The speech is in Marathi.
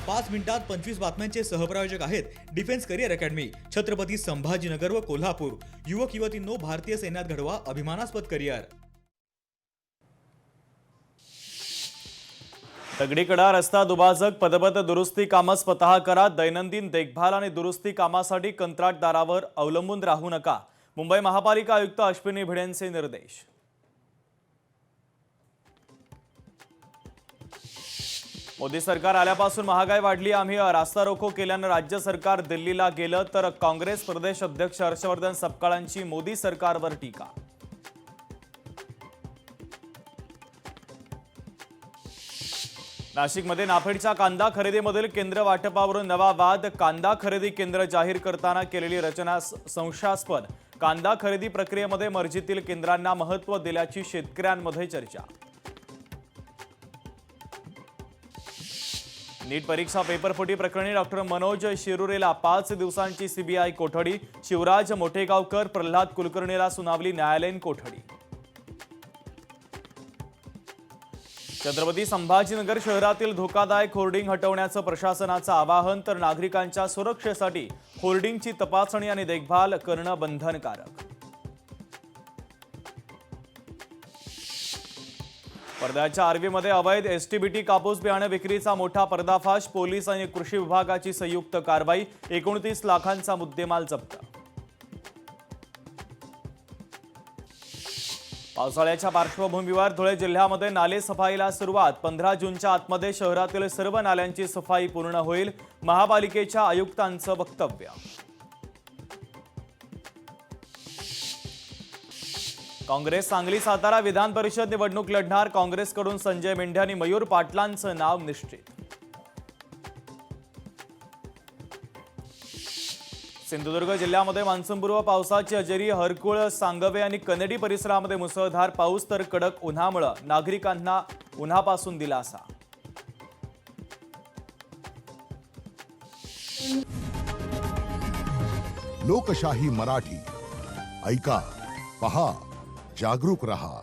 5 मिनिटात 25 बातम्यांचे सहप्रायोजक आहेत defence career academy, Chhatrapati Sambhajinagar व कोल्हापूर। युवक युवतींनो, भारतीय सैन्यात घडवा अभिमानास्पद करिअर। दगडीकडा रस्ता दुभाजक पदबत दुरुस्ती कामं स्वतः करा। दैनंदिन देखभाल आणि दुरुस्ती कामासाठी कंत्राटदारावर अवलंबून राहू नका। मुंबई महापालिका आयुक्त अश्विनी भिडेंचे निर्देश। मोदी सरकार आल्यापासून महागाई वाढली। आम्ही रास्ता रोको केल्यानं राज्य सरकार दिल्लीला गेलं, तर काँग्रेस प्रदेश अध्यक्ष हर्षवर्धन सपकाळांची मोदी सरकारवर टीका। नाशिकमध्ये नाफेडच्या कांदा खरेदीमधील केंद्र वाटपावरून नवा वाद। कांदा खरेदी केंद्र जाहीर करताना केलेली रचना संशयास्पद। कांदा खरेदी प्रक्रियेमध्ये मर्जीतील केंद्रांना महत्त्व दिल्याची शेतकऱ्यांमध्ये चर्चा। नीट परीक्षा पेपरफुटी प्रकरणी डॉक्टर मनोज शिरुरेला 5 दिवसांची सीबीआय कोठडी। शिवराज मोठेगावकर, प्रल्हाद कुलकर्णीला सुनावली न्यायालयीन कोठडी। छत्रपती संभाजीनगर शहरातील धोकादायक होर्डिंग हटवण्याचं प्रशासनाचं आवाहन, तर नागरिकांच्या सुरक्षेसाठी होर्डिंगची तपासणी आणि देखभाल करणं बंधनकारक। वर्ध्याच्या आर्वीमध्ये अवैध एसटीबीटी कापूस बियाणे विक्रीचा मोठा पर्दाफाश। पोलीस आणि कृषी विभागाची संयुक्त कारवाई। 29 लाखांचा मुद्देमाल जप्त। पावसाळ्याच्या पार्श्वभूमीवर धुळे जिल्ह्यामध्ये नाले सफाईला सुरुवात। 15 जूनच्या आतमध्ये शहरातील सर्व नाल्यांची सफाई पूर्ण होईल, महापालिकेच्या आयुक्तांचं वक्तव्य। काँग्रेस सांगली सातारा विधान परिषद निवडणूक लढणार। काँग्रेसकडून संजय मेंढे आणि मयूर पाटलांचं नाव निश्चित। सिंधुदुर्ग जिल्ह्यामध्ये मान्सूनपूर्व पावसाची हजेरी। हरकुळ, सांगवे आणि कनेडी परिसरामध्ये मुसळधार पाऊस, तर कडक उन्हामुळे नागरिकांना उन्हापासून दिलासा। लोकशाही मराठी ऐका, पहा, जागरूक रहा।